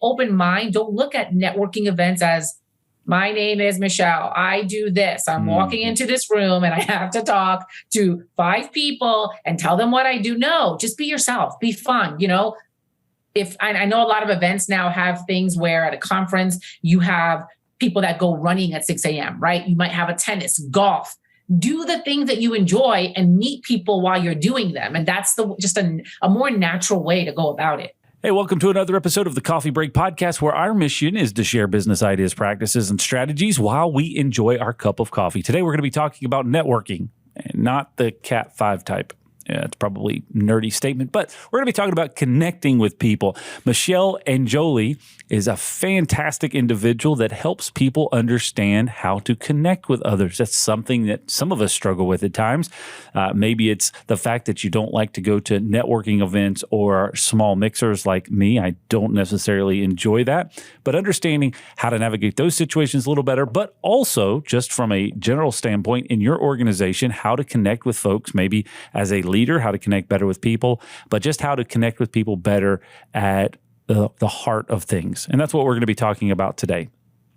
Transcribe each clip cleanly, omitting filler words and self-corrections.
open mind. Don't look at networking events as, my name is Michelle. I do this. I'm walking into this room and I have to talk to 5 people and tell them what I do. No, just be yourself. Be fun. If I know a lot of events now have things where at a conference, you have people that go running at 6 a.m., right? You might have a tennis, golf. Do the things that you enjoy and meet people while you're doing them. And that's just a more natural way to go about it. Hey, welcome to another episode of the Coffee Break Podcast, where our mission is to share business ideas, practices, and strategies while we enjoy our cup of coffee. Today, we're going to be talking about networking, and not the Cat 5 type. Yeah, it's probably a nerdy statement, but we're going to be talking about connecting with people. Michelle Enjoli is a fantastic individual that helps people understand how to connect with others. That's something that some of us struggle with at times. Maybe it's the fact that you don't like to go to networking events or small mixers like me. I don't necessarily enjoy that, but understanding how to navigate those situations a little better, but also just from a general standpoint in your organization, how to connect with folks, maybe as a leader, how to connect better with people, but just how to connect with people better at the heart of things. And that's what we're going to be talking about today.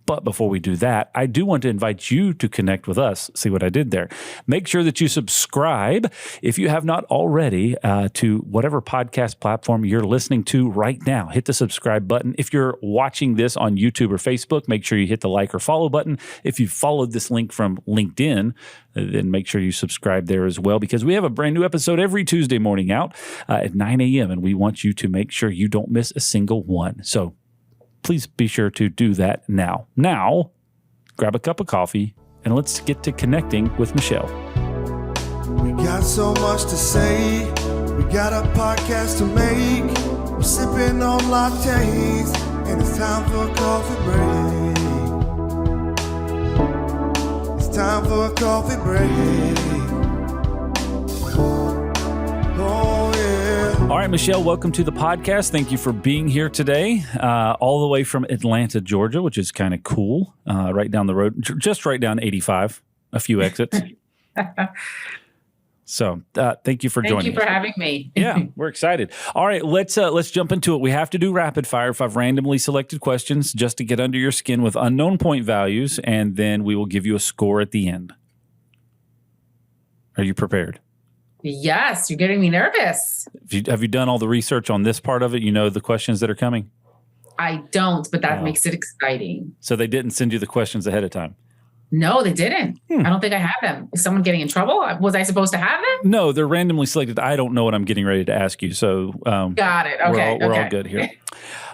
But before we do that, I do want to invite you to connect with us. See what I did there? Make sure that you subscribe, if you have not already, to whatever podcast platform you're listening to right now. Hit the subscribe button. If you're watching this on YouTube or Facebook, make sure you hit the like or follow button. If you followed this link from LinkedIn, then make sure you subscribe there as well, because we have a brand new episode every Tuesday morning out at 9 a.m., and we want you to make sure you don't miss a single one. So please be sure to do that now. Now, grab a cup of coffee and let's get to connecting with Michelle. We got so much to say. We got a podcast to make. We're sipping on lattes and it's time for a coffee break. It's time for a coffee break. Oh, yeah. All right, Michelle, welcome to the podcast. Thank you for being here today, all the way from Atlanta, Georgia, which is kind of cool, right down the road, just right down 85, a few exits. So thank you for joining us. Thank you for having me. Yeah, we're excited. All right, let's jump into it. We have to do rapid fire, 5 randomly selected questions just to get under your skin with unknown point values, and then we will give you a score at the end. Are you prepared? Yes, you're getting me nervous. Have you done all the research on this part of it? You know the questions that are coming? I don't, but that makes it exciting. So they didn't send you the questions ahead of time? No, they didn't. I don't think I have them. Is someone getting in trouble? Was I supposed to have them? No, they're randomly selected. I don't know what I'm getting ready to ask you. So got it. Okay. We're all good here.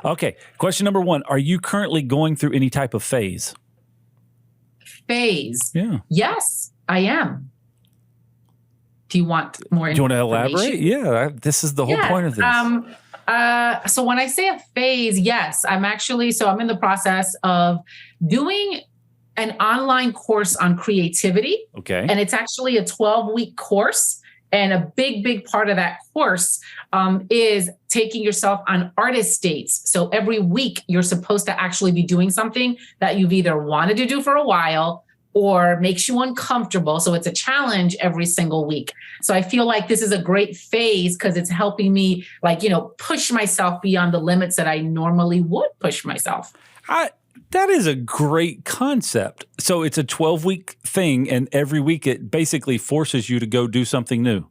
Okay. Question number 1. Are you currently going through any type of phase? Phase? Yeah. Yes, I am. Do you want more information? Do you want to elaborate? Yeah. This is the whole point of this. So when I say a phase, yes, I'm in the process of doing an online course on creativity. Okay. And it's actually a 12-week course. And a big part of that course is taking yourself on artist dates. So every week you're supposed to actually be doing something that you've either wanted to do for a while or makes you uncomfortable. So it's a challenge every single week. So I feel like this is a great phase because it's helping me push myself beyond the limits that I normally would push myself. That is a great concept. So it's a 12-week thing, and every week it basically forces you to go do something new.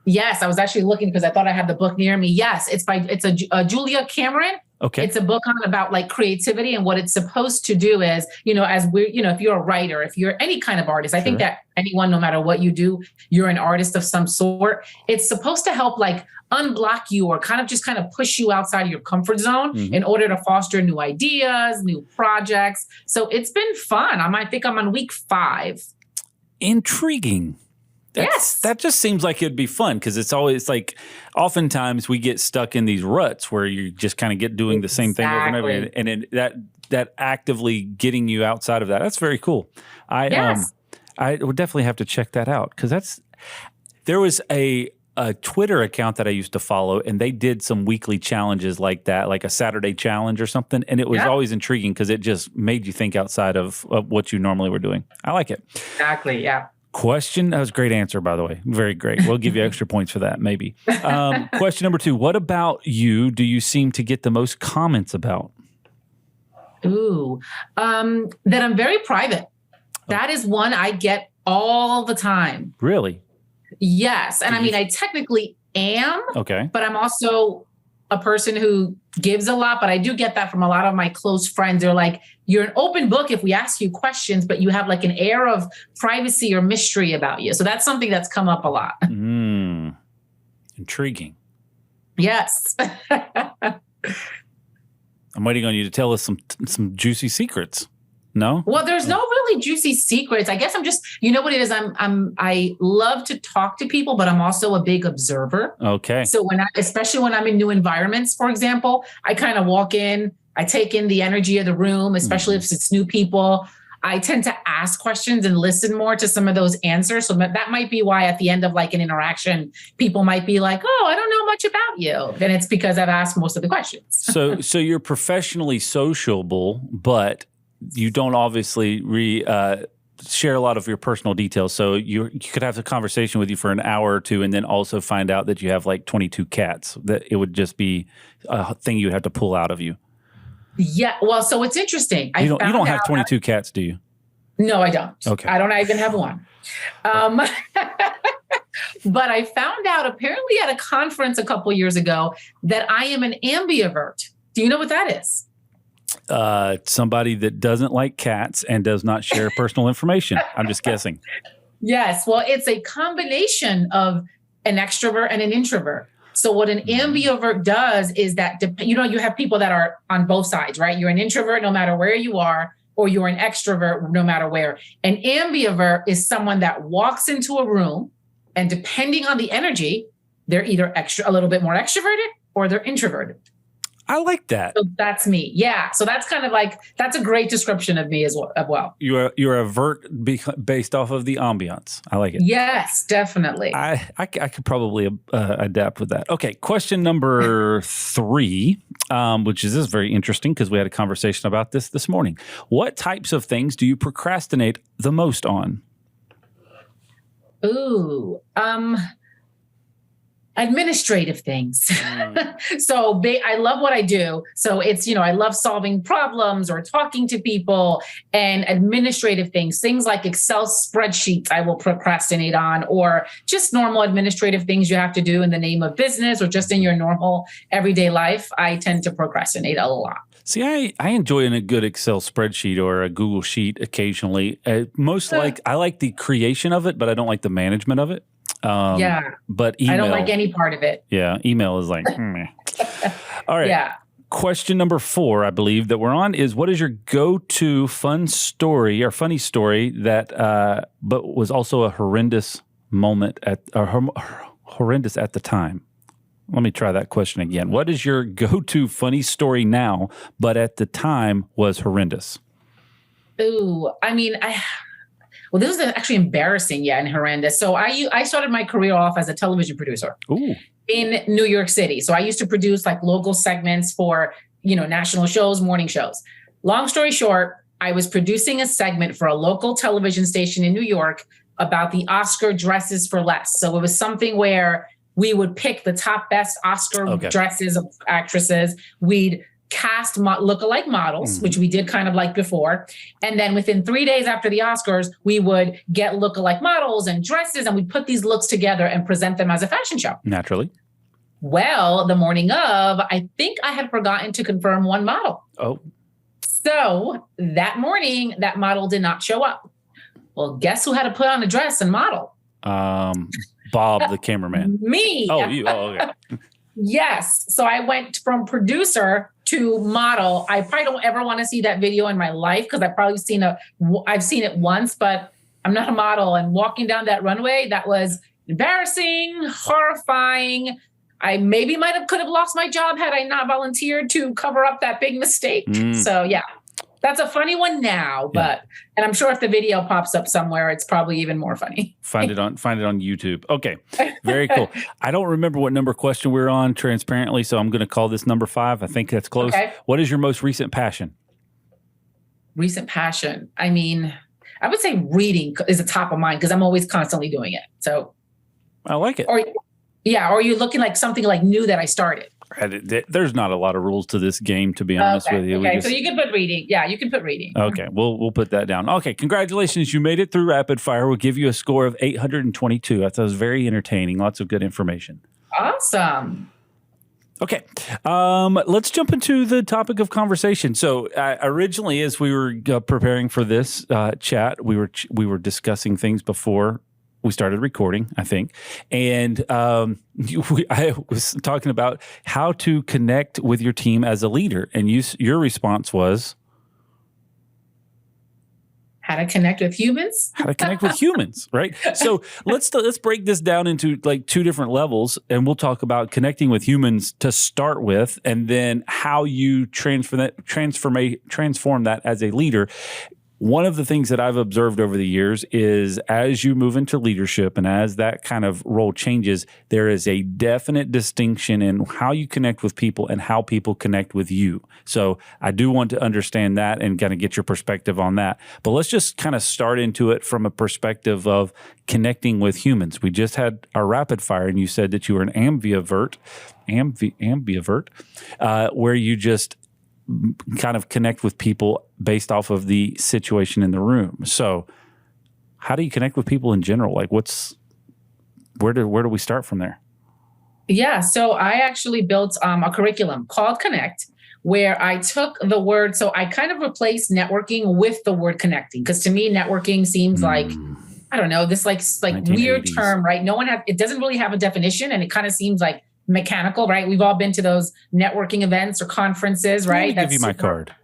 Yes, I was actually looking because I thought I had the book near me. Yes, it's a Julia Cameron. Okay. It's a book about creativity, and what it's supposed to do is, if you're a writer, if you're any kind of artist, I think that anyone, no matter what you do, you're an artist of some sort. It's supposed to help unblock you or kind of push you outside of your comfort zone in order to foster new ideas, new projects. So it's been fun. I think I'm on week 5. Intriguing. Yes. That just seems like it'd be fun because it's always oftentimes we get stuck in these ruts where you just kind of get doing the same thing over and over. And that actively getting you outside of that's very cool. I would definitely have to check that out because there was a Twitter account that I used to follow, and they did some weekly challenges like that, like a Saturday challenge or something. And it was always intriguing because it just made you think outside of what you normally were doing. I like it. Exactly. Yeah. Question. That was a great answer, by the way. Very great. We'll give you extra points for that, maybe. Question number 2. What about you do you seem to get the most comments about? Ooh, that I'm very private. That is one I get all the time. Really? Yes. And I mean, I technically am, Okay. but I'm also a person who gives a lot, but I do get that from a lot of my close friends. They're like, you're an open book if we ask you questions, but you have like an air of privacy or mystery about you. So that's something that's come up a lot. Intriguing. Yes. I'm waiting on you to tell us some juicy secrets. No? Well, there's no really juicy secrets. I guess I'm just, you know what it is? I love to talk to people, but I'm also a big observer. Okay. So especially when I'm in new environments, for example, I kind of walk in, I take in the energy of the room, especially if it's new people. I tend to ask questions and listen more to some of those answers. So that might be why at the end of like an interaction, people might be like, oh, I don't know much about you. Then it's because I've asked most of the questions. So you're professionally sociable, but you don't obviously share a lot of your personal details. So you could have a conversation with you for an hour or two and then also find out that you have like 22 cats. That it would just be a thing you'd have to pull out of you. Yeah. Well, so it's interesting. You don't have 22 cats, do you? No, I don't. Okay. I don't even have one. But I found out apparently at a conference a couple years ago that I am an ambivert. Do you know what that is? Somebody that doesn't like cats and does not share personal information. I'm just guessing. Yes. Well, it's a combination of an extrovert and an introvert. So what an ambivert does is that, you have people that are on both sides, right? You're an introvert no matter where you are, or you're an extrovert no matter where. An ambivert is someone that walks into a room and depending on the energy, they're either a little bit more extroverted or they're introverted. I like that. So that's me. Yeah. So that's kind of like, that's a great description of me as well. You're a vert based off of the ambiance. I like it. Yes, definitely. I could probably adapt with that. Okay. Question number 3, which is very interesting because we had a conversation about this morning. What types of things do you procrastinate the most on? Ooh, administrative things. So I love what I do. So it's, I love solving problems or talking to people, and administrative things like Excel spreadsheets I will procrastinate on, or just normal administrative things you have to do in the name of business or just in your normal everyday life. I tend to procrastinate a lot. See, I enjoy a good Excel spreadsheet or a Google Sheet occasionally. I like the creation of it, but I don't like the management of it. But email, I don't like any part of it. Yeah. Email is like, meh. All right. Yeah. Question number 4, I believe that we're on is, what is your go-to funny story that, but was also a horrendous moment horrendous at the time? Let me try that question again. What is your go-to funny story now, but at the time was horrendous? Ooh, I mean, well, this is actually embarrassing, and horrendous. So I started my career off as a television producer in New York City. So I used to produce like local segments for, national shows, morning shows. Long story short, I was producing a segment for a local television station in New York about the Oscar dresses for less. So it was something where we would pick the top best Oscar dresses of actresses. We'd cast lookalike models, which we did kind of like before. And then within 3 days after the Oscars, we would get lookalike models and dresses, and we'd put these looks together and present them as a fashion show. Naturally. Well, the morning of, I think I had forgotten to confirm one model. Oh. So that morning, that model did not show up. Well, guess who had to put on a dress and model? Bob, the cameraman. Me. Oh, you. Oh, okay. Yes. So I went from producer to model. I probably don't ever want to see that video in my life because I've seen it once, but I'm not a model. And walking down that runway, that was embarrassing, horrifying. I maybe could have lost my job had I not volunteered to cover up that big mistake. So yeah, that's a funny one now, and I'm sure if the video pops up somewhere, it's probably even more funny. Find it on YouTube. Okay. Very cool. I don't remember what number question we're on transparently, so I'm going to call this number 5. I think that's close. Okay. What is your most recent passion? Recent passion. I mean, I would say reading is a top of mind because I'm always constantly doing it. So I like it. Or you're looking like something like new that I started. There's not a lot of rules to this game, to be honest with you. Okay, so you can put reading. Yeah, you can put reading. Okay, we'll put that down. Okay, congratulations. You made it through rapid fire. We'll give you a score of 822. I thought it was very entertaining. Lots of good information. Awesome. Okay, let's jump into the topic of conversation. So originally, as we were preparing for this chat, we were discussing things before we started recording, I think, and I was talking about how to connect with your team as a leader, and your response was how to connect with humans. How to connect with humans, right? So let's break this down into like two different levels, and we'll talk about connecting with humans to start with, and then how you transform that as a leader. One of the things that I've observed over the years is as you move into leadership and as that kind of role changes, there is a definite distinction in how you connect with people and how people connect with you. So I do want to understand that and kind of get your perspective on that. But let's just kind of start into it from a perspective of connecting with humans. We just had our rapid fire, and you said that you were an ambivert, where you just kind of connect with people based off of the situation in the room. So how do you connect with people in general? Like where do we start from there? Yeah. So I actually built a curriculum called Connect, where I took the word, so I kind of replaced networking with the word connecting. Because to me, networking seems like, I don't know, this like weird term, right? It doesn't really have a definition, and it kind of seems like mechanical, right? We've all been to those networking events or conferences, right? Give you my card.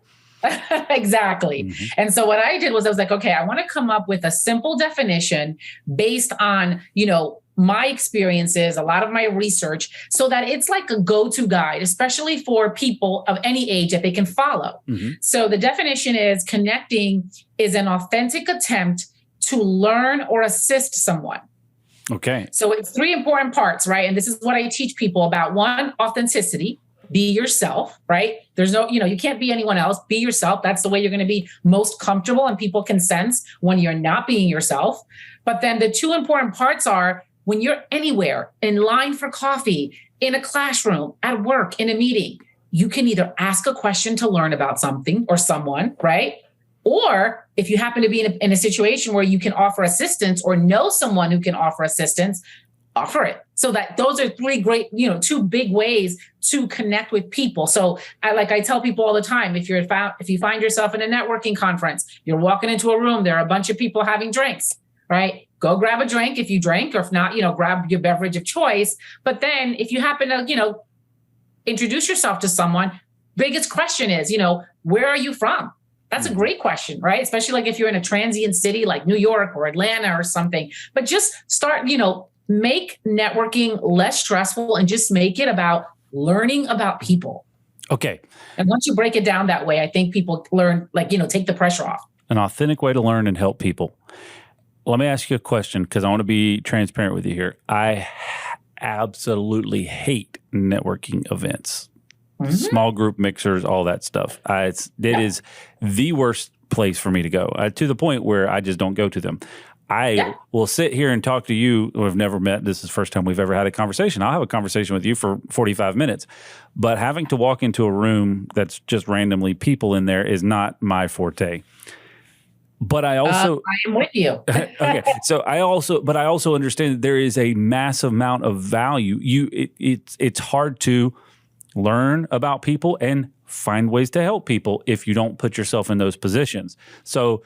Exactly. Mm-hmm. And so what I did was I was like, okay, I want to come up with a simple definition based on, my experiences, a lot of my research, so that it's like a go-to guide, especially for people of any age that they can follow. Mm-hmm. So the definition is connecting is an authentic attempt to learn or assist someone. Okay. So it's three important parts, right? And this is what I teach people about. One, authenticity. Be yourself, right? There's no, you can't be anyone else. Be yourself. That's the way you're going to be most comfortable, and people can sense when you're not being yourself. But then the two important parts are when you're anywhere, in line for coffee, in a classroom, at work, in a meeting, you can either ask a question to learn about something or someone, right? Or if you happen to be in a situation where you can offer assistance or know someone who can offer assistance, offer it. So that those are three great, two big ways to connect with people. So I tell people all the time, if you find yourself in a networking conference, you're walking into a room, there are a bunch of people having drinks, right? Go grab a drink if you drink, or if not, grab your beverage of choice. But then if you happen to, introduce yourself to someone, biggest question is, where are you from? That's a great question, right? Especially like if you're in a transient city like New York or Atlanta or something. But just start, make networking less stressful and just make it about learning about people. Okay. And once you break it down that way, I think people learn, take the pressure off. An authentic way to learn and help people. Let me ask you a question, because I want to be transparent with you here. I absolutely hate networking events. Mm-hmm. Small group mixers, all that stuff. It is the worst place for me to go, to the point where I just don't go to them. I will sit here and talk to you who have never met. This is the first time we've ever had a conversation. I'll have a conversation with you for 45 minutes. But having to walk into a room that's just randomly people in there is not my forte. But I also I am with you. Okay. So I also understand that there is a massive amount of value. It's hard to learn about people and find ways to help people if you don't put yourself in those positions. So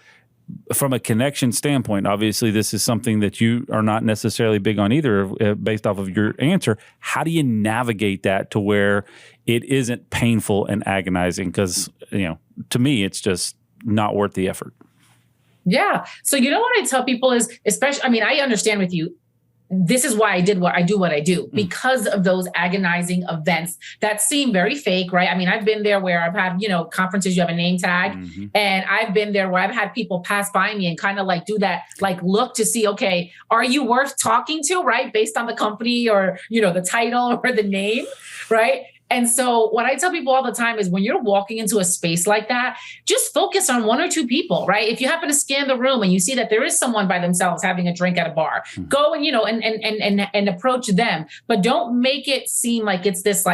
from a connection standpoint, obviously this is something that you are not necessarily big on either, based off of your answer. How do you navigate that to where it isn't painful and agonizing? Because, to me, it's just not worth the effort. Yeah. So what I tell people is, especially, I understand with you, this is why I do what I do, because of those agonizing events that seem very fake, right? I've been there where I've had, conferences, you have a name tag, and I've been there where I've had people pass by me and kind of do that, look to see, okay, are you worth talking to, right? Based on the company or, the title or the name, right? And so what I tell people all the time is when you're walking into a space like that, just focus on one or two people, right? If you happen to scan the room and you see that there is someone by themselves having a drink at a bar, go and, and approach them, but don't make it seem like it's this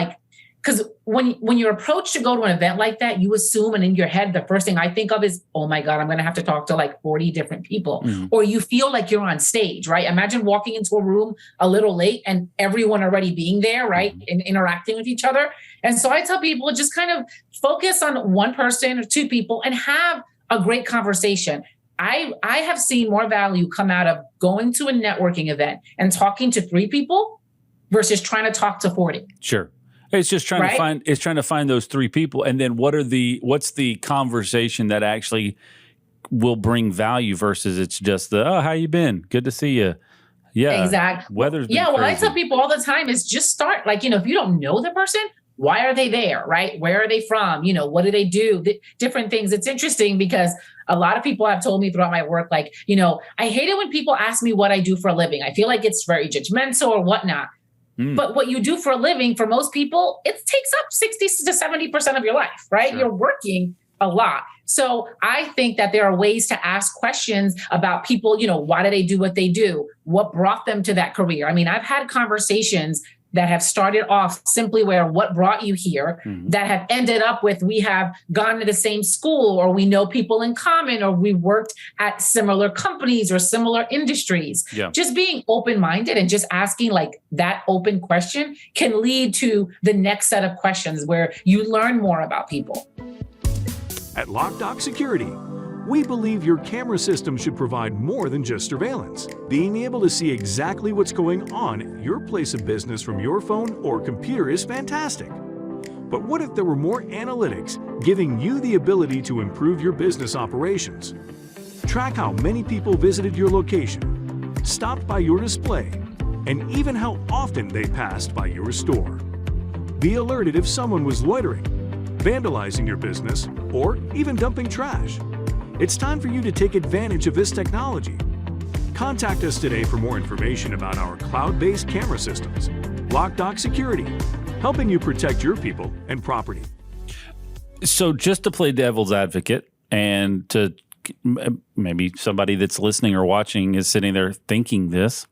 because when you're approached to go to an event like that, you assume, and in your head, the first thing I think of is, oh my God, I'm going to have to talk to like 40 different people. Or you feel like you're on stage, right? Imagine walking into a room a little late and everyone already being there, right? And interacting with each other. And so I tell people, just kind of focus on one person or two people and have a great conversation. I have seen more value come out of going to a networking event and talking to 3 people versus trying to talk to 40. Sure. It's just trying to find those 3 people. And then what's the conversation that actually will bring value versus it's just oh, how you been? Good to see you. Yeah. Exactly. Weather's been crazy. crazy. I tell people all the time is just start, like, if you don't know the person, why are they there? Right? Where are they from? What do they do? Different things. It's interesting because a lot of people have told me throughout my work, like, I hate it when people ask me what I do for a living. I feel like it's very judgmental or whatnot. But what you do for a living, for most people, it takes up 60 to 70% of your life, right? Sure. You're working a lot. So I think that there are ways to ask questions about people, why do they do what they do? What brought them to that career? I mean, I've had conversations that have started off simply where what brought you here, that have ended up with we have gone to the same school, or we know people in common, or we worked at similar companies or similar industries. Yeah. Just being open-minded and just asking like that open question can lead to the next set of questions where you learn more about people. At Loc-Doc Security, we believe your camera system should provide more than just surveillance. Being able to see exactly what's going on at your place of business from your phone or computer is fantastic. But what if there were more analytics giving you the ability to improve your business operations? Track how many people visited your location, stopped by your display, and even how often they passed by your store. Be alerted if someone was loitering, vandalizing your business, or even dumping trash. It's time for you to take advantage of this technology. Contact us today for more information about our cloud-based camera systems. Loc-Doc Security, helping you protect your people and property. So just to play devil's advocate, and to maybe somebody that's listening or watching is sitting there thinking this,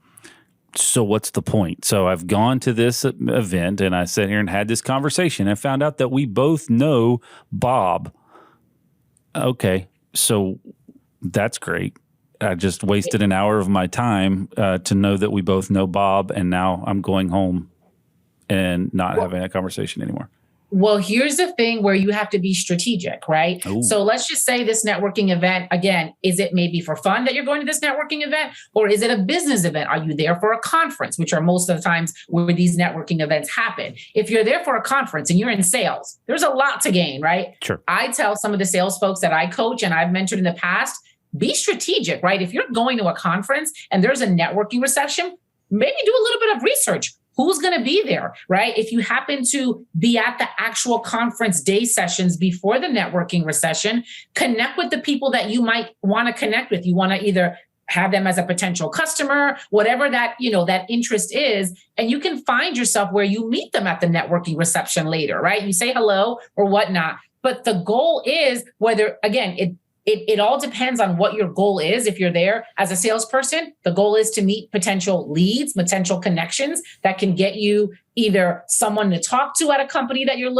so what's the point? So I've gone to this event and I sat here and had this conversation and found out that we both know Bob. Okay. So that's great. I just wasted an hour of my time to know that we both know Bob, and now I'm going home and not having that conversation anymore. Well, here's the thing where you have to be strategic, right? Ooh. So let's just say this networking event, again, is it maybe for fun that you're going to this networking event, or is it a business event? Are you there for a conference, which are most of the times where these networking events happen? If you're there for a conference and you're in sales, there's a lot to gain, right? Sure. I tell some of the sales folks that I coach and I've mentored in the past, be strategic, right? If you're going to a conference and there's a networking reception, maybe do a little bit of research. Who's going to be there, right? If you happen to be at the actual conference day sessions before the networking recession, connect with the people that you might want to connect with. You want to either have them as a potential customer, whatever that, that interest is, and you can find yourself where you meet them at the networking reception later, right? You say hello or whatnot. But the goal is whether, again, it all depends on what your goal is. If you're there as a salesperson, the goal is to meet potential leads, potential connections that can get you either someone to talk to at a company that you're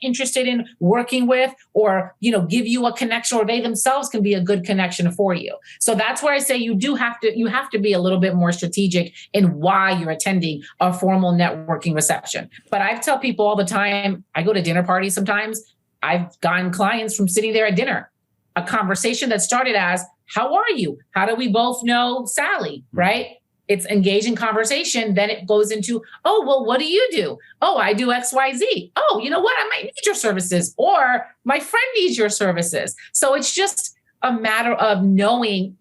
interested in working with, or, give you a connection, or they themselves can be a good connection for you. So that's where I say you have to be a little bit more strategic in why you're attending a formal networking reception. But I tell people all the time, I go to dinner parties sometimes. I've gotten clients from sitting there at dinner. A conversation that started as, how are you? How do we both know Sally, right? It's engaging conversation. Then it goes into, oh, well, what do you do? Oh, I do X, Y, Z. Oh, you know what? I might need your services, or my friend needs your services. So it's just a matter of knowing,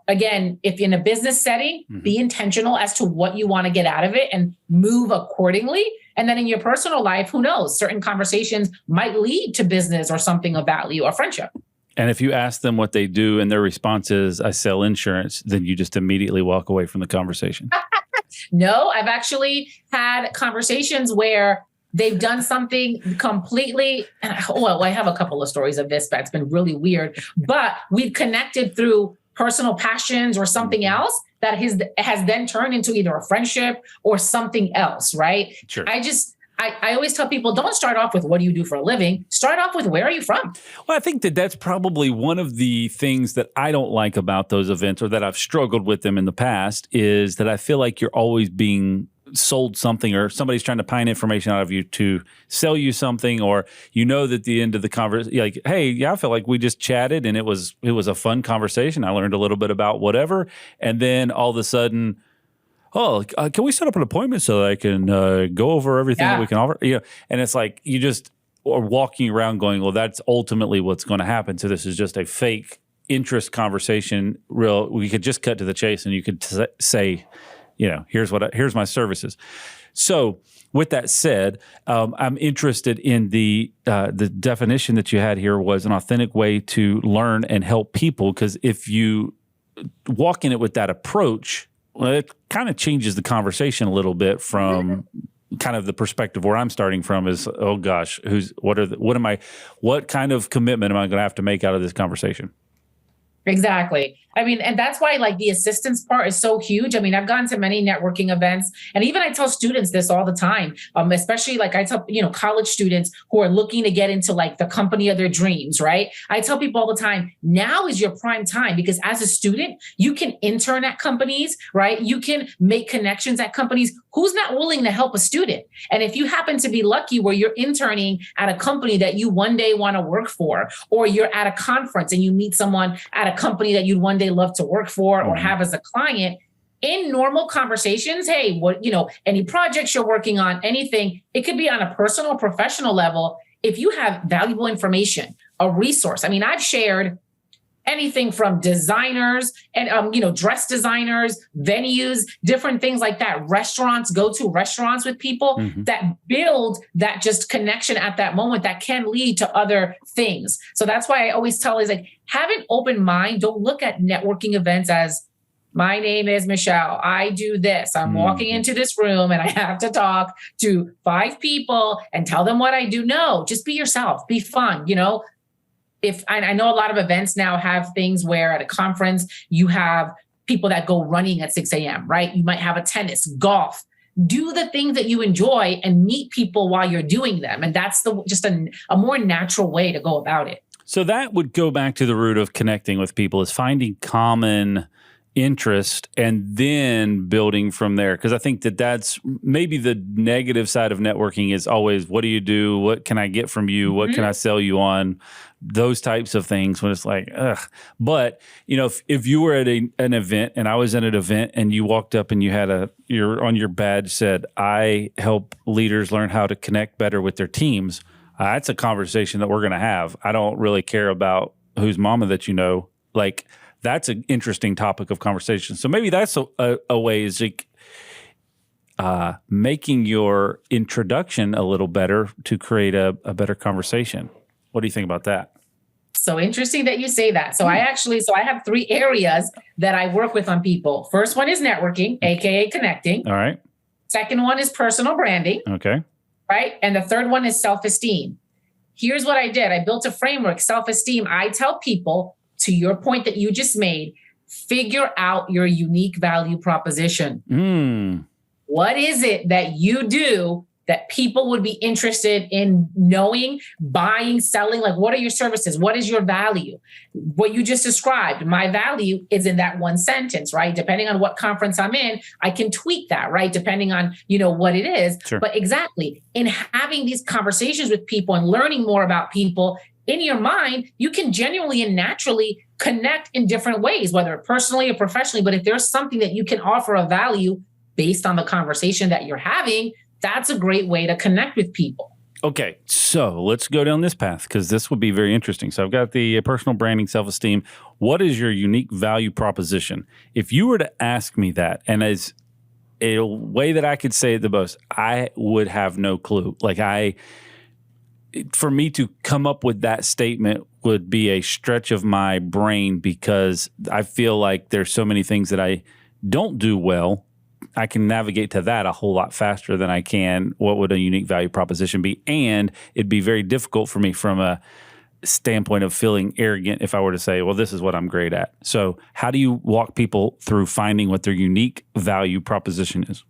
again, if in a business setting, be intentional as to what you want to get out of it and move accordingly. And then in your personal life, who knows? Certain conversations might lead to business or something of value or friendship. And if you ask them what they do and their response is, I sell insurance, then you just immediately walk away from the conversation. No, I've actually had conversations where they've done something completely. Well, I have a couple of stories of this, but it's been really weird. But we've connected through personal passions or something else that has then turned into either a friendship or something else, right? Sure. I always tell people, don't start off with what do you do for a living? Start off with where are you from? Well, I think that that's probably one of the things that I don't like about those events, or that I've struggled with them in the past, is that I feel like you're always being sold something, or somebody's trying to pine information out of you to sell you something, or that at the end of the conversation, like, hey, yeah, I feel like we just chatted and it was a fun conversation. I learned a little bit about whatever, and then all of a sudden, can we set up an appointment so that I can go over everything that we can offer? And it's like you just are walking around going, well, that's ultimately what's going to happen. So this is just a fake interest conversation. We could just cut to the chase, and you could say, here's my services. So with that said, I'm interested in the definition that you had here was an authentic way to learn and help people. Because if you walk in it with that approach, well, it kind of changes the conversation a little bit from kind of the perspective where I'm starting from is, oh gosh, what kind of commitment am I going to have to make out of this conversation? Exactly. I mean, and that's why like the assistance part is so huge. I mean, I've gone to many networking events, and even I tell students this all the time, especially like I tell, college students who are looking to get into like the company of their dreams, right? I tell people all the time, now is your prime time, because as a student, you can intern at companies, right? You can make connections at companies. Who's not willing to help a student? And if you happen to be lucky where you're interning at a company that you one day want to work for, or you're at a conference and you meet someone at a company that you'd one day love to work for or have as a client, in normal conversations, hey, any projects you're working on, anything, it could be on a personal, professional level. If you have valuable information, a resource, I mean, I've shared anything from designers and, dress designers, venues, different things like that, restaurants, go to restaurants with people that build that just connection at that moment that can lead to other things. So that's why I always tell is like, have an open mind. Don't look at networking events as, my name is Michelle. I do this. I'm walking into this room and I have to talk to 5 people and tell them what I do. No, just be yourself, be fun, If I know a lot of events now have things where at a conference, you have people that go running at 6 a.m., right? You might have a tennis, golf. Do the things that you enjoy and meet people while you're doing them. And that's just a more natural way to go about it. So that would go back to the root of connecting with people, is finding common interest and then building from there. Because I think that's maybe the negative side of networking is always, what do you do? What can I get from you? What can I sell you on? Those types of things when it's like, ugh. But, if you were at an event and I was at an event and you walked up and you had you're on your badge said, I help leaders learn how to connect better with their teams. That's a conversation that we're going to have. I don't really care about whose mama that you know. Like, that's an interesting topic of conversation. So maybe that's a way is like making your introduction a little better to create a better conversation. What do you think about that? So interesting that you say that. So I have 3 areas that I work with on people. First one is networking, AKA connecting. All right. Second one is personal branding. Okay. Right. And the third one is self-esteem. Here's what I did. I built a framework, self-esteem. I tell people, to your point that you just made, figure out your unique value proposition. What is it that you do that people would be interested in knowing, buying, selling? Like, what are your services? What is your value? What you just described, my value is in that one sentence, right? Depending on what conference I'm in, I can tweak that, right? Depending on, what it is. Sure. But exactly, in having these conversations with people and learning more about people, in your mind, you can genuinely and naturally connect in different ways, whether personally or professionally. But if there's something that you can offer of value based on the conversation that you're having, that's a great way to connect with people. Okay, so let's go down this path because this would be very interesting. So I've got the personal branding, self-esteem. What is your unique value proposition? If you were to ask me that, and as a way that I could say it the most, I would have no clue. For me to come up with that statement would be a stretch of my brain because I feel like there's so many things that I don't do well. I can navigate to that a whole lot faster than I can what would a unique value proposition be. And it'd be very difficult for me from a standpoint of feeling arrogant if I were to say, well, this is what I'm great at. So how do you walk people through finding what their unique value proposition is?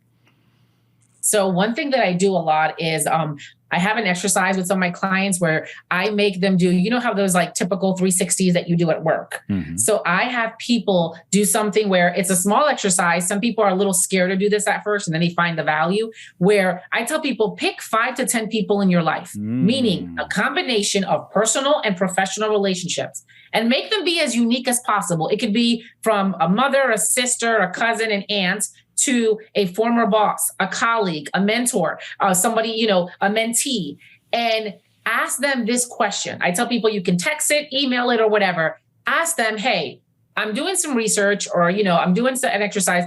So one thing that I do a lot is I have an exercise with some of my clients where I make them do, you know how those like typical 360s that you do at work. Mm-hmm. So I have people do something where it's a small exercise. Some people are a little scared to do this at first, and then they find the value, where I tell people pick 5 to 10 people in your life, meaning a combination of personal and professional relationships, and make them be as unique as possible. It could be from a mother, a sister, a cousin, an aunt, to a former boss, a colleague, a mentor, somebody, a mentee, and ask them this question. I tell people you can text it, email it, or whatever. Ask them, hey, I'm doing some research, or, I'm doing an exercise.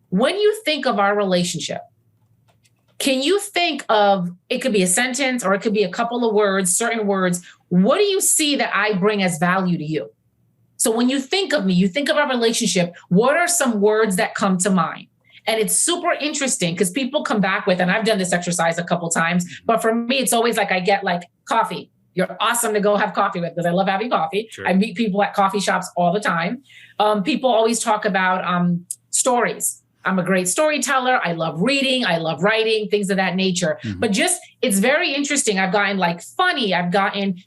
When you think of our relationship, can you think of, it could be a sentence or it could be a couple of words, certain words. What do you see that I bring as value to you? So when you think of me, you think of our relationship, what are some words that come to mind? And it's super interesting because people come back with, and I've done this exercise a couple times, but for me, it's always like I get like coffee. You're awesome to go have coffee with because I love having coffee. Sure. I meet people at coffee shops all the time. People always talk about stories. I'm a great storyteller. I love reading. I love writing, things of that nature. Mm-hmm. But it's very interesting. I've gotten like funny.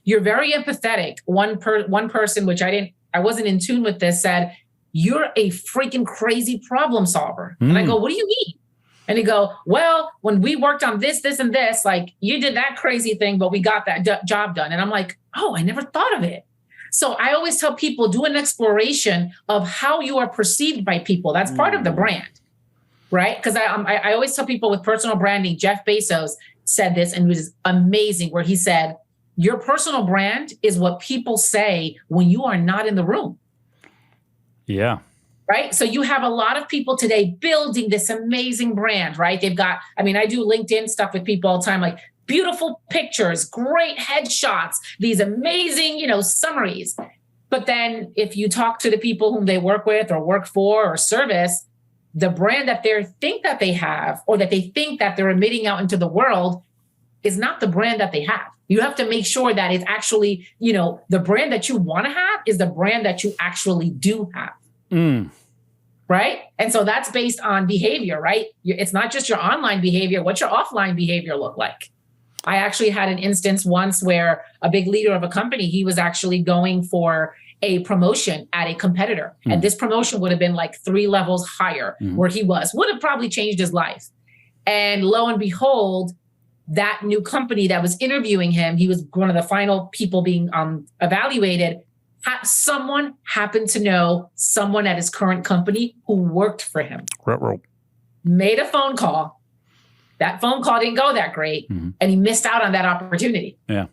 You're very empathetic. One person, which I wasn't in tune with this, said, you're a freaking crazy problem solver. And I go, what do you mean? And he go, well, when we worked on this, and this, like you did that crazy thing, but we got that job done. And I'm like, oh, I never thought of it. So I always tell people, do an exploration of how you are perceived by people. That's part of the brand, right? Because I always tell people with personal branding, Jeff Bezos said this, and it was amazing, where he said, your personal brand is what people say when you are not in the room. Yeah. Right. So you have a lot of people today building this amazing brand, right? They've got, I do LinkedIn stuff with people all the time, like beautiful pictures, great headshots, these amazing, summaries. But then if you talk to the people whom they work with or work for or service, the brand that they think that they have, or that they think that they're emitting out into the world, is not the brand that they have. You have to make sure that it's actually, the brand that you want to have is the brand that you actually do have. Right. And so that's based on behavior, right? It's not just your online behavior. What's your offline behavior look like? I actually had an instance once where a big leader of a company, he was actually going for a promotion at a competitor. And this promotion would have been like 3 levels higher where he would have probably changed his life. And lo and behold, that new company that was interviewing him, he was one of the final people being evaluated. Someone happened to know someone at his current company who worked for him. Made a phone call. That phone call didn't go that great, and he missed out on that opportunity. Yeah.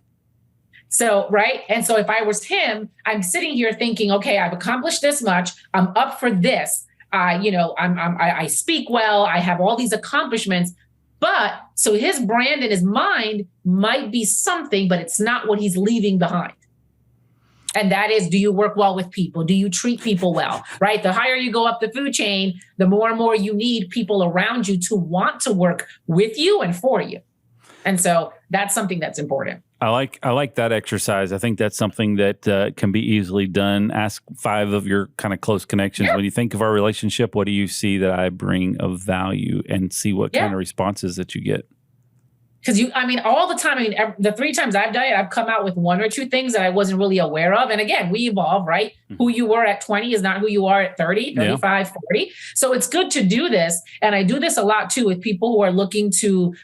So, right. And so if I was him, I'm sitting here thinking, okay, I've accomplished this much. I'm up for this. I speak well. I have all these accomplishments. But so his brand in his mind might be something, but it's not what he's leaving behind. And that is, do you work well with people? Do you treat people well, right? The higher you go up the food chain, the more and more you need people around you to want to work with you and for you. And so that's something that's important. I like that exercise. I think that's something that can be easily done. Ask 5 of your kind of close connections. When you think of our relationship, what do you see that I bring of value, and see what kind of responses that you get. Because all the time, the 3 times I've done it, I've come out with 1 or 2 things that I wasn't really aware of. And again, we evolve, right? Who you were at 20 is not who you are at 30, 35, 40. So it's good to do this. And I do this a lot too with people who are looking to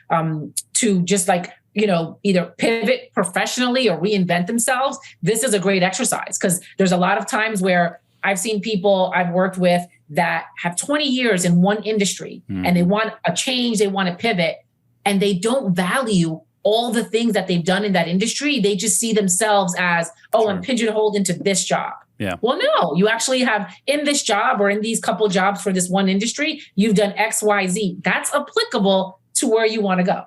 just like, either pivot professionally or reinvent themselves. This is a great exercise, because there's a lot of times where I've seen people I've worked with that have 20 years in one industry and they want a change, they want to pivot. And they don't value all the things that they've done in that industry. They just see themselves as, I'm pigeonholed into this job. Yeah. Well, no, you actually have in this job or in these couple jobs for this one industry, you've done X, Y, Z. That's applicable to where you want to go.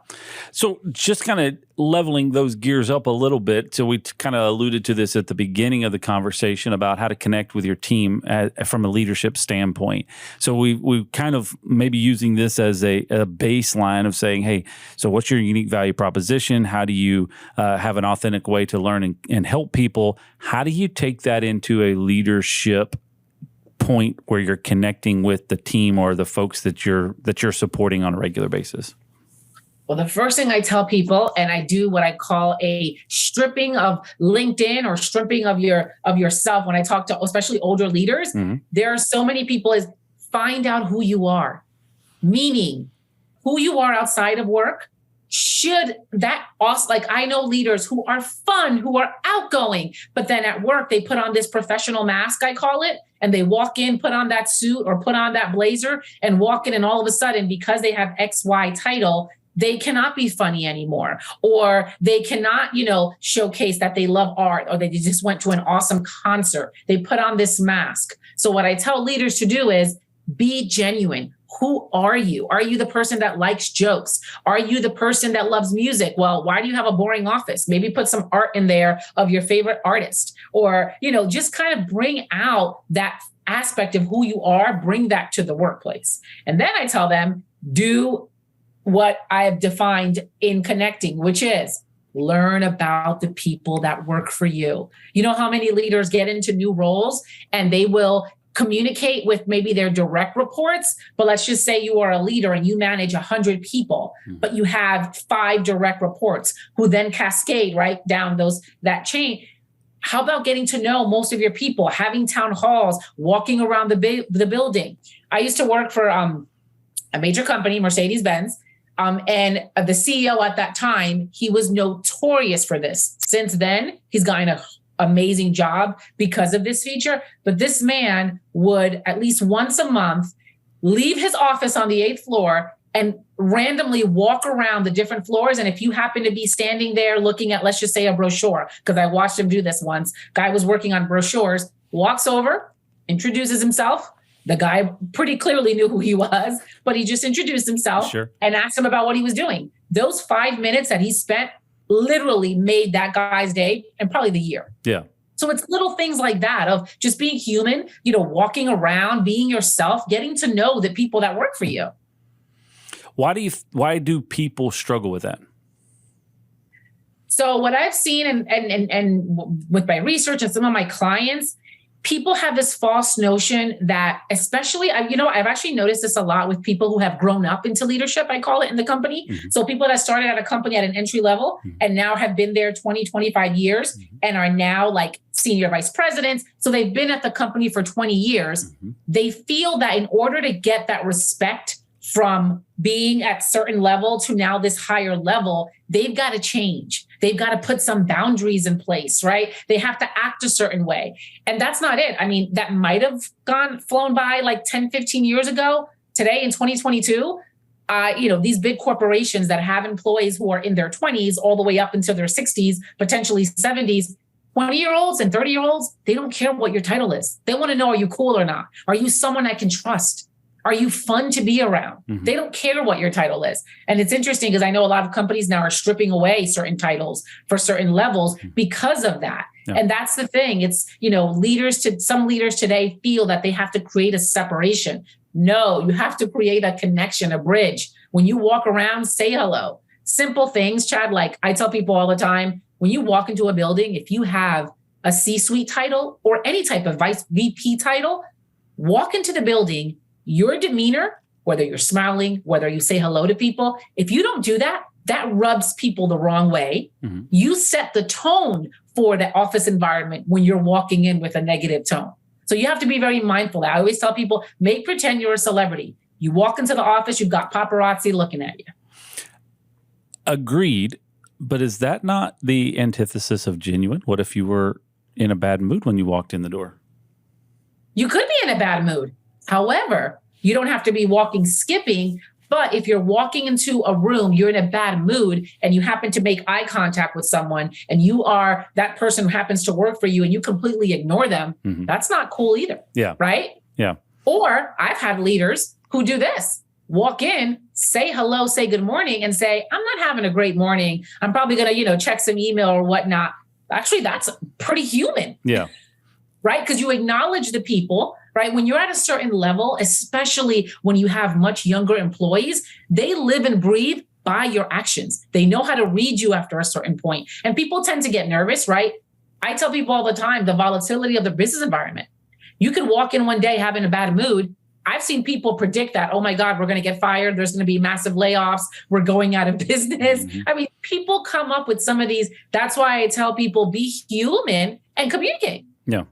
So just kind of leveling those gears up a little bit. So we kind of alluded to this at the beginning of the conversation about how to connect with your team from a leadership standpoint. So we kind of maybe using this as a baseline of saying, hey, so what's your unique value proposition? How do you have an authentic way to learn and help people? How do you take that into a leadership point where you're connecting with the team or the folks that you're supporting on a regular basis? Well, the first thing I tell people, and I do what I call a stripping of LinkedIn or stripping of yourself when I talk to especially older leaders, there are so many people, is find out who you are, meaning who you are outside of work. Should that also, like, I know leaders who are fun, who are outgoing, but then at work, they put on this professional mask, I call it, and they walk in, put on that suit or put on that blazer and walk in. And all of a sudden, because they have XY title, they cannot be funny anymore, or they cannot, showcase that they love art, or they just went to an awesome concert. They put on this mask. So what I tell leaders to do is be genuine. Who are you? Are you the person that likes jokes? Are you the person that loves music? Well, why do you have a boring office? Maybe put some art in there of your favorite artist, or, just kind of bring out that aspect of who you are, bring that to the workplace. And then I tell them, do what I have defined in connecting, which is learn about the people that work for you. You know how many leaders get into new roles and they will communicate with maybe their direct reports, but let's just say you are a leader and you manage 100 people, but you have 5 direct reports who then cascade right down that chain. How about getting to know most of your people, having town halls, walking around the building? I used to work for a major company, Mercedes-Benz, and the CEO at that time, he was notorious for this. Since then, he's gotten an amazing job because of this feature. But this man would at least once a month leave his office on the 8th floor and randomly walk around the different floors. And if you happen to be standing there looking at, let's just say, a brochure, because I watched him do this once, guy was working on brochures, walks over, introduces himself. The guy pretty clearly knew who he was, but he just introduced himself and asked him about what he was doing. Those 5 minutes that he spent literally made that guy's day and probably the year. Yeah. So it's little things like that of just being human, walking around, being yourself, getting to know the people that work for you. Why do people struggle with that? So what I've seen and with my research and some of my clients, people have this false notion that, especially, I've actually noticed this a lot with people who have grown up into leadership, I call it, in the company. So people that started at a company at an entry level and now have been there 20, 25 years and are now like senior vice presidents. So they've been at the company for 20 years. They feel that in order to get that respect from being at certain level to now this higher level, they've got to change. They've got to put some boundaries in place, right? They have to act a certain way. And that's not it. I mean, that might have flown by like 10, 15 years ago. Today in 2022, these big corporations that have employees who are in their 20s all the way up into their 60s, potentially 70s, 20-year-olds and 30-year-olds, they don't care what your title is. They want to know, are you cool or not? Are you someone I can trust? Are you fun to be around? They don't care what your title is. And it's interesting because I know a lot of companies now are stripping away certain titles for certain levels because of that. Yeah. And that's the thing. It's, some leaders today feel that they have to create a separation. No, you have to create a connection, a bridge. When you walk around, say hello. Simple things, Chad, like I tell people all the time, when you walk into a building, if you have a C-suite title or any type of vice VP title, walk into the building. Your demeanor, whether you're smiling, whether you say hello to people, if you don't do that, that rubs people the wrong way. You set the tone for the office environment when you're walking in with a negative tone. So you have to be very mindful. I always tell people, make pretend you're a celebrity. You walk into the office, you've got paparazzi looking at you. Agreed. But is that not the antithesis of genuine? What if you were in a bad mood when you walked in the door? You could be in a bad mood. However, you don't have to be skipping, but if you're walking into a room, you're in a bad mood and you happen to make eye contact with someone and that person who happens to work for you and you completely ignore them, that's not cool either. Yeah. Right? Yeah. Or I've had leaders who do this, walk in, say hello, say good morning and say, I'm not having a great morning. I'm probably going to, check some email or whatnot. Actually, that's pretty human. Yeah. Right? Because you acknowledge the people. Right? When you're at a certain level, especially when you have much younger employees, they live and breathe by your actions. They know how to read you after a certain point. And people tend to get nervous, right? I tell people all the time, the volatility of the business environment. You could walk in one day having a bad mood. I've seen people predict that, oh my God, we're going to get fired. There's going to be massive layoffs. We're going out of business. I mean, people come up with some of these. That's why I tell people, be human and communicate. Yeah.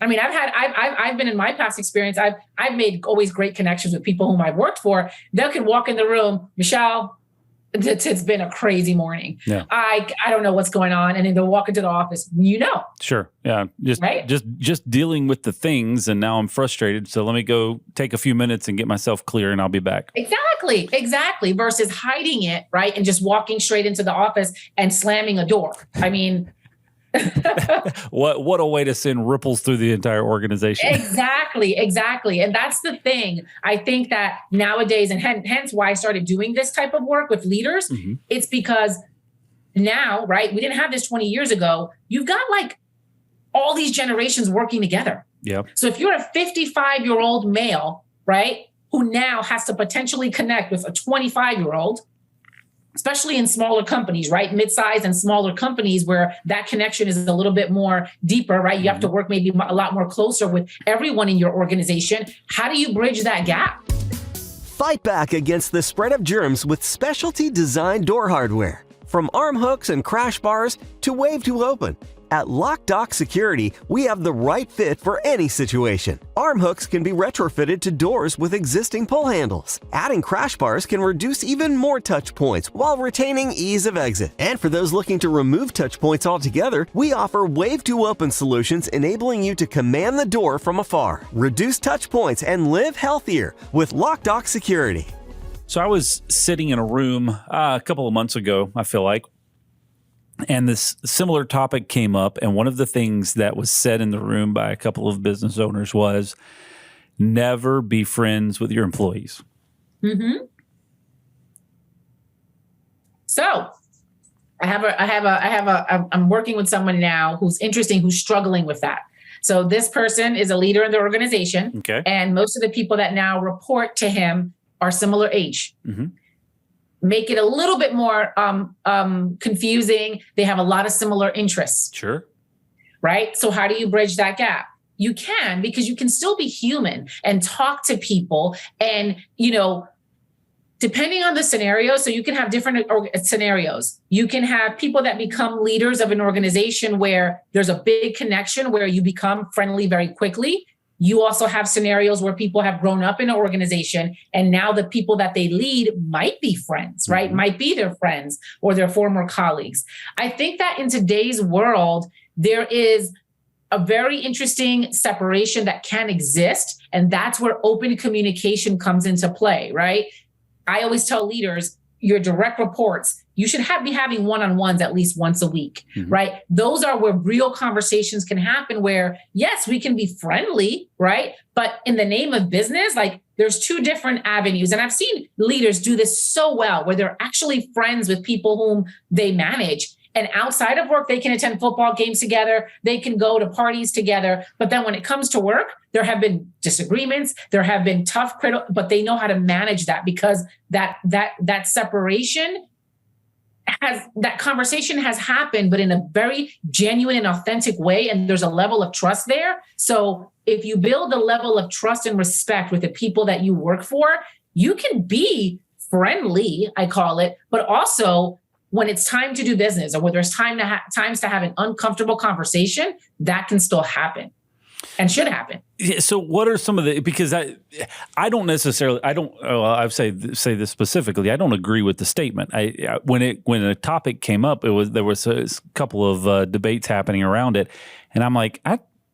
I mean, I've been in my past experience. I've made always great connections with people whom I've worked for. They can walk in the room, Michelle, it's been a crazy morning. Yeah. I don't know what's going on. And then they'll walk into the office, Sure. Yeah. Right? Just dealing with the things. And now I'm frustrated. So let me go take a few minutes and get myself clear and I'll be back. Exactly. Versus hiding it, right? And just walking straight into the office and slamming a door. I mean, what a way to send ripples through the entire organization. Exactly. And that's the thing. I think that nowadays, and hence why I started doing this type of work with leaders, it's because now, right, we didn't have this 20 years ago. You've got like all these generations working together. Yeah. So if you're a 55-year-old male, right, who now has to potentially connect with a 25-year-old, especially in smaller companies, right? Mid-size and smaller companies where that connection is a little bit more deeper, right? You have to work maybe a lot more closer with everyone in your organization. How do you bridge that gap? Fight back against the spread of germs with specialty designed door hardware. From arm hooks and crash bars to wave to open. At Loc-Doc Security, we have the right fit for any situation. Arm hooks can be retrofitted to doors with existing pull handles. Adding crash bars can reduce even more touch points while retaining ease of exit. And for those looking to remove touch points altogether, we offer wave to open solutions enabling you to command the door from afar. Reduce touch points and live healthier with Loc-Doc Security. So I was sitting in a room a couple of months ago, I feel like, and this similar topic came up. And one of the things that was said in the room by a couple of business owners was never be friends with your employees. So I'm working with someone now who's interesting, who's struggling with that. So this person is a leader in the organization. Okay. And most of the people that now report to him are similar age. Make it a little bit more confusing. They have a lot of similar interests. Sure. Right? So how do you bridge that gap? You can, because you can still be human and talk to people and, depending on the scenario. So you can have different scenarios. You can have people that become leaders of an organization where there's a big connection where you become friendly very quickly. You also have scenarios where people have grown up in an organization and now the people that they lead might be friends, right? Might be their friends or their former colleagues. I think that in today's world, there is a very interesting separation that can exist. And that's where open communication comes into play, right? I always tell leaders, your direct reports, you should be having one-on-ones at least once a week, right? Those are where real conversations can happen where, yes, we can be friendly, right? But in the name of business, like there's two different avenues. And I've seen leaders do this so well, where they're actually friends with people whom they manage. And outside of work, they can attend football games together. They can go to parties together. But then when it comes to work, there have been disagreements. There have been tough critical, but they know how to manage that because that separation that conversation has happened, but in a very genuine and authentic way. And there's a level of trust there. So if you build a level of trust and respect with the people that you work for, you can be friendly, I call it, but also when it's time to do business or when there's times to have an uncomfortable conversation, that can still happen and should happen. Yeah, so what are some of the, because I don't necessarily, I say this specifically, I don't agree with the statement. When a topic came up, there was a couple of debates happening around it. And I'm like,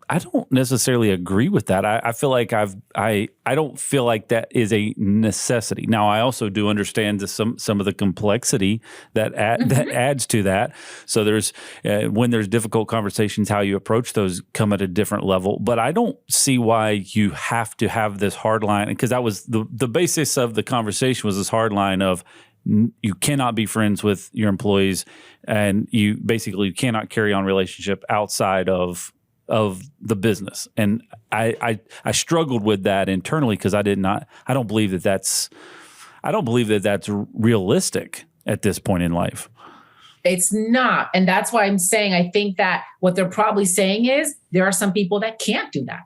I don't necessarily agree with that. I feel like I don't feel like that is a necessity. Now, I also do understand some of the complexity that adds to that. So there's when there's difficult conversations, how you approach those come at a different level. But I don't see why you have to have this hard line, because that was the basis of the conversation was this hard line of you cannot be friends with your employees, and you basically cannot carry on relationship outside of the business. And I struggled with that internally because I don't believe that that's realistic at this point in life. It's not. And that's why I'm saying, I think that what they're probably saying is there are some people that can't do that.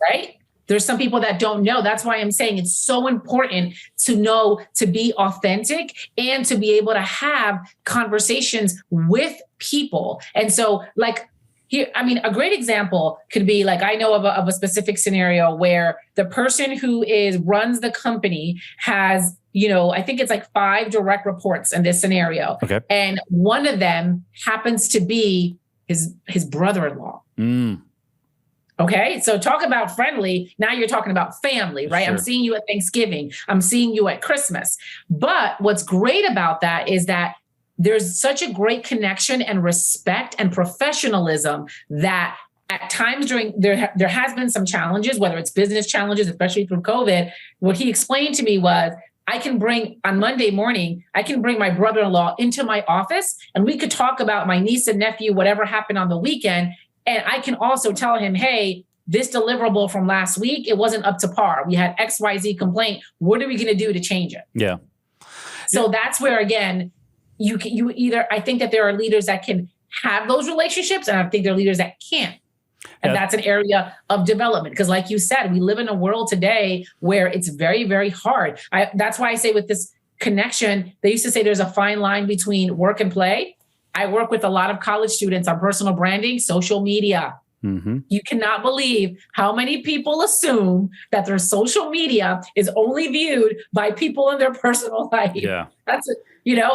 right? There's some people that don't know. That's why I'm saying it's so important to know, to be authentic and to be able to have conversations with people. And so like here, I mean, a great example could be like, I know of a specific scenario where the person who runs the company has, I think it's like 5 direct reports in this scenario. Okay. And one of them happens to be his brother-in-law. Okay. So talk about friendly. Now you're talking about family, right? Sure. I'm seeing you at Thanksgiving. I'm seeing you at Christmas. But what's great about that is that there's such a great connection and respect and professionalism that at times there has been some challenges, whether it's business challenges, especially through COVID. What he explained to me was, on Monday morning, I can bring my brother-in-law into my office and we could talk about my niece and nephew, whatever happened on the weekend. And I can also tell him, hey, this deliverable from last week, it wasn't up to par. We had XYZ complaint. What are we going to do to change it? Yeah. So that's where, again, I think that there are leaders that can have those relationships, and I think there are leaders that can't. And that's an area of development. Because like you said, we live in a world today where it's very, very hard. That's why I say with this connection, they used to say there's a fine line between work and play. I work with a lot of college students on personal branding, social media. Mm-hmm. You cannot believe how many people assume that their social media is only viewed by people in their personal life. Yeah.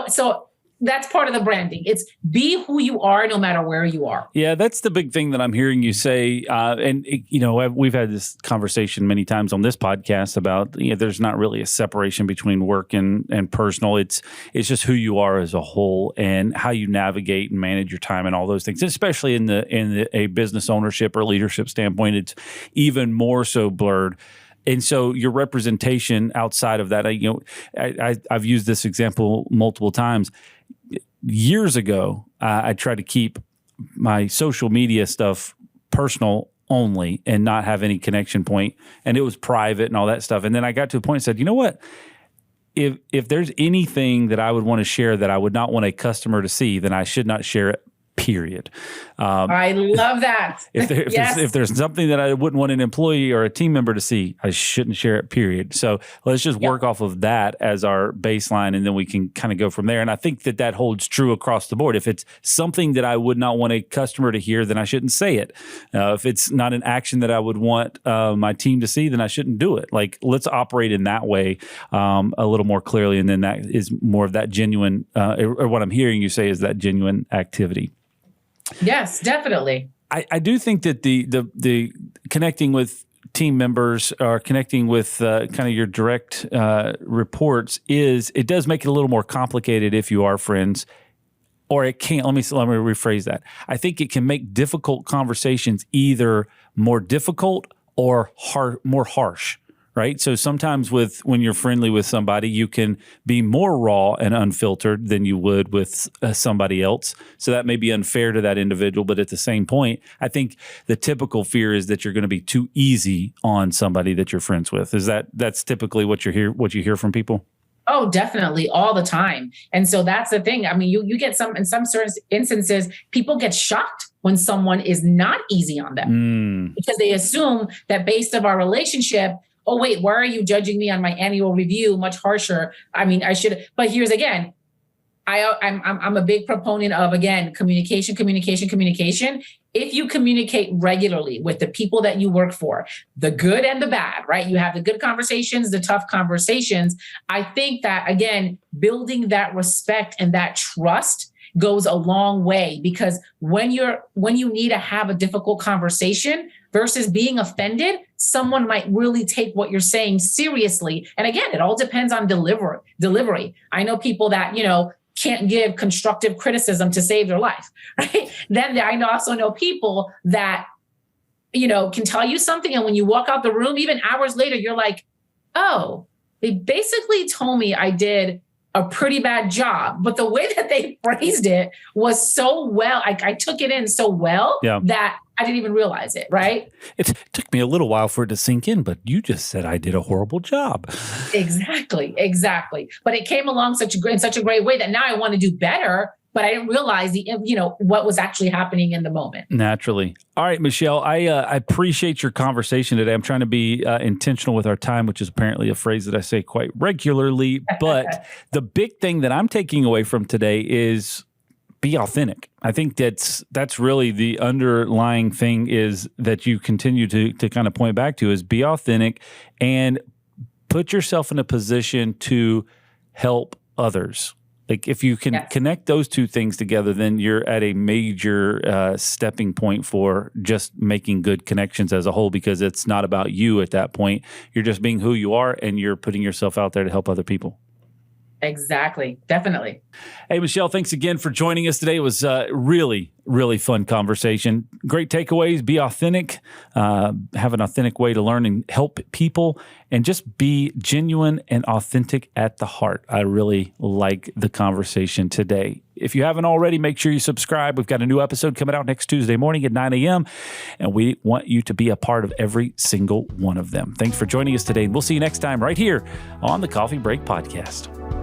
So that's part of the branding. It's be who you are no matter where you are. Yeah, that's the big thing that I'm hearing you say. We've had this conversation many times on this podcast about, there's not really a separation between work and personal. It's just who you are as a whole and how you navigate and manage your time and all those things, especially in a business ownership or leadership standpoint. It's even more so blurred. And so your representation outside of that, I've used this example multiple times. Years ago, I tried to keep my social media stuff personal only and not have any connection point. And it was private and all that stuff. And then I got to a point and said, you know what? If there's anything that I would want to share that I would not want a customer to see, then I should not share it. Period. I love that. If there's something that I wouldn't want an employee or a team member to see, I shouldn't share it, period. So let's just work off of that as our baseline, and then we can kind of go from there. And I think that holds true across the board. If it's something that I would not want a customer to hear, then I shouldn't say it. If it's not an action that I would want my team to see, then I shouldn't do it. Like, let's operate in that way a little more clearly. And then that is more of that genuine, or what I'm hearing you say is that genuine activity. Yes, definitely. I do think that the connecting with team members or connecting with kind of your direct reports it does make it a little more complicated if you are friends, or it can't. Let me rephrase that. I think it can make difficult conversations either more difficult or more harsh. Right. So sometimes when you're friendly with somebody, you can be more raw and unfiltered than you would with somebody else. So that may be unfair to that individual. But at the same point, I think the typical fear is that you're going to be too easy on somebody that you're friends with. That's typically what you hear from people? Oh, definitely. All the time. And so that's the thing. I mean, you get in some certain instances, people get shocked when someone is not easy on them because they assume that based on our relationship, oh, wait, why are you judging me on my annual review much harsher? I mean, I should, but here's again, I'm a big proponent of, again, communication. If you communicate regularly with the people that you work for, the good and the bad, right? You have the good conversations, the tough conversations. I think that, again, building that respect and that trust goes a long way, because when you need to have a difficult conversation versus being offended, someone might really take what you're saying seriously. And again, it all depends on delivery. I know people that, can't give constructive criticism to save their life, right? Then I also know people that, can tell you something, and when you walk out the room, even hours later, you're like, oh, they basically told me I did a pretty bad job, but the way that they phrased it was so well, I took it in so well that I didn't even realize it, right? It took me a little while for it to sink in, but you just said I did a horrible job. Exactly. But it came along in such a great way that now I want to do better but I didn't realize what was actually happening in the moment. Naturally. All right, Michelle, I appreciate your conversation today. I'm trying to be intentional with our time, which is apparently a phrase that I say quite regularly. But the big thing that I'm taking away from today is be authentic. I think that's really the underlying thing is that you continue to kind of point back to is be authentic and put yourself in a position to help others. Like if you can connect those two things together, then you're at a major stepping point for just making good connections as a whole, because it's not about you at that point. You're just being who you are and you're putting yourself out there to help other people. Exactly. Definitely. Hey, Michelle, thanks again for joining us today. It was really, really fun conversation. Great takeaways. Be authentic, have an authentic way to learn and help people, and just be genuine and authentic at the heart. I really like the conversation today. If you haven't already, make sure you subscribe. We've got a new episode coming out next Tuesday morning at 9 a.m., and we want you to be a part of every single one of them. Thanks for joining us today, and we'll see you next time right here on the Coffee Break Podcast.